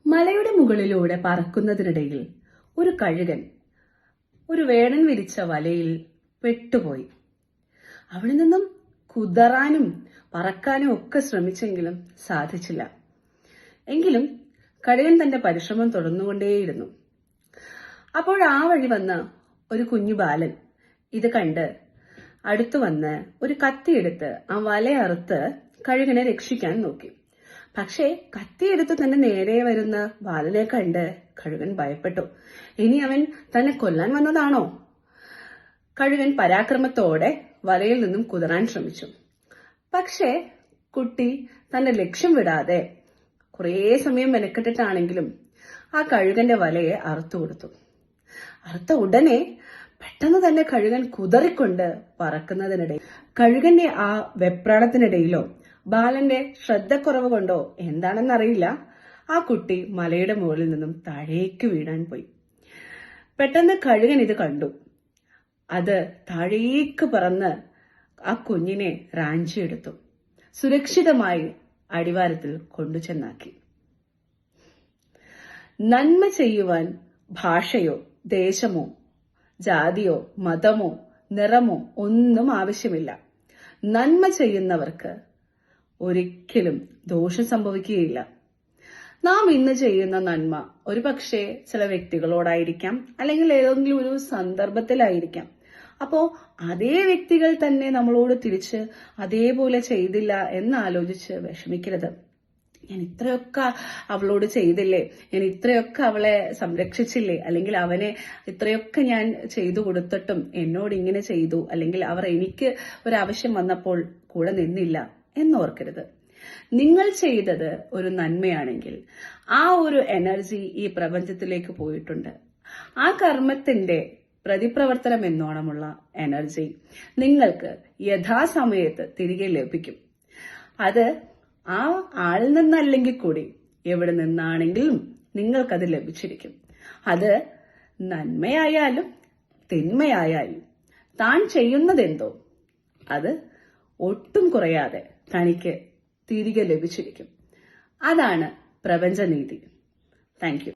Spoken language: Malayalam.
മലയുടെ മുകളിലൂടെ പറക്കുന്നതിനിടയിൽ ഒരു കഴുകൻ ഒരു വേടൻ വിരിച്ച വലയിൽ പെട്ടുപോയി. അവിടെ നിന്നും കുതറാനും പറക്കാനും ഒക്കെ ശ്രമിച്ചെങ്കിലും സാധിച്ചില്ല. എങ്കിലും കഴുകൻ തന്റെ പരിശ്രമം തുടർന്നുകൊണ്ടേയിരുന്നു. അപ്പോൾ ആ വഴി വന്ന ഒരു കുഞ്ഞു ബാലൻ ഇത് കണ്ട് അടുത്തു വന്ന് ഒരു കത്തിയെടുത്ത് ആ വലയറുത്ത് കഴുകനെ രക്ഷിക്കാൻ നോക്കി. പക്ഷേ കത്തിയെടുത്ത് തന്നെ നേരെ വരുന്ന ബാലനെ കണ്ട് കഴുകൻ ഭയപ്പെട്ടു. ഇനി അവൻ തന്നെ കൊല്ലാൻ വന്നതാണോ? കഴുകൻ പരാക്രമത്തോടെ വലയിൽ നിന്നും കുതറാൻ ശ്രമിച്ചു. പക്ഷേ കുട്ടി തന്റെ ലക്ഷ്യം വിടാതെ കുറേ സമയം മെനക്കെട്ടിട്ടാണെങ്കിലും ആ കഴുകന്റെ വലയെ അറുത്തു കൊടുത്തു. അറുത്ത ഉടനെ പെട്ടെന്ന് തന്നെ കഴുകൻ കുതറിക്കൊണ്ട് പറക്കുന്നതിനിടയിൽ കഴുകന്റെ ആ വെപ്രാളത്തിനിടയിലോ ബാലന്റെ ശ്രദ്ധക്കുറവ് കൊണ്ടോ എന്താണെന്നറിയില്ല, ആ കുട്ടി മലയുടെ മുകളിൽ നിന്നും താഴേക്ക് വീഴാൻ പോയി. പെട്ടെന്ന് കഴുകൻ ഇത് കണ്ടു. അത് താഴേക്ക് പറന്ന് ആ കുഞ്ഞിനെ റാഞ്ചിയെടുത്തു സുരക്ഷിതമായി അടിവാരത്തിൽ കൊണ്ടുചെന്നാക്കി. നന്മ ചെയ്യുവാൻ ഭാഷയോ ദേശമോ ജാതിയോ മതമോ നിറമോ ഒന്നും ആവശ്യമില്ല. നന്മ ചെയ്യുന്നവർക്ക് ഒരിക്കലും ദോഷം സംഭവിക്കുകയില്ല. നാം ഇന്ന് ചെയ്യുന്ന നന്മ ഒരു പക്ഷേ ചില വ്യക്തികളോടായിരിക്കാം, അല്ലെങ്കിൽ ഏതെങ്കിലും ഒരു സന്ദർഭത്തിലായിരിക്കാം. അപ്പോ അതേ വ്യക്തികൾ തന്നെ നമ്മളോട് തിരിച്ച് അതേപോലെ ചെയ്തില്ല എന്നാലോചിച്ച് വിഷമിക്കരുത്. ഞാൻ ഇത്രയൊക്കെ അവളോട് ചെയ്തില്ലേ, ഞാൻ ഇത്രയൊക്കെ അവളെ സംരക്ഷിച്ചില്ലേ, അല്ലെങ്കിൽ അവനെ ഇത്രയൊക്കെ ഞാൻ ചെയ്തു കൊടുത്തിട്ടും എന്നോട് ഇങ്ങനെ ചെയ്തു, അല്ലെങ്കിൽ അവർ എനിക്ക് ഒരാവശ്യം വന്നപ്പോൾ കൂടെ നിന്നില്ല എന്നോർക്കരുത്. നിങ്ങൾ ചെയ്തത് ഒരു നന്മയാണെങ്കിൽ ആ ഒരു എനർജി ഈ പ്രപഞ്ചത്തിലേക്ക് പോയിട്ടുണ്ട്. ആ കർമ്മത്തിന്റെ പ്രതിപ്രവർത്തനം എന്നോണമുള്ള എനർജി നിങ്ങൾക്ക് യഥാസമയത്ത് തിരികെ ലഭിക്കും. അത് ആ ആളിൽ നിന്നല്ലെങ്കിൽ കൂടി എവിടെ നിന്നാണെങ്കിലും നിങ്ങൾക്കത് ലഭിച്ചിരിക്കും. അത് നന്മയായാലും തിന്മയായാലും താൻ ചെയ്യുന്നതെന്തോ അത് ഒട്ടും കുറയാതെ തനിക്ക് തിരികെ ലഭിച്ചിരിക്കും. അതാണ് പ്രപഞ്ചനീതി. Thank you.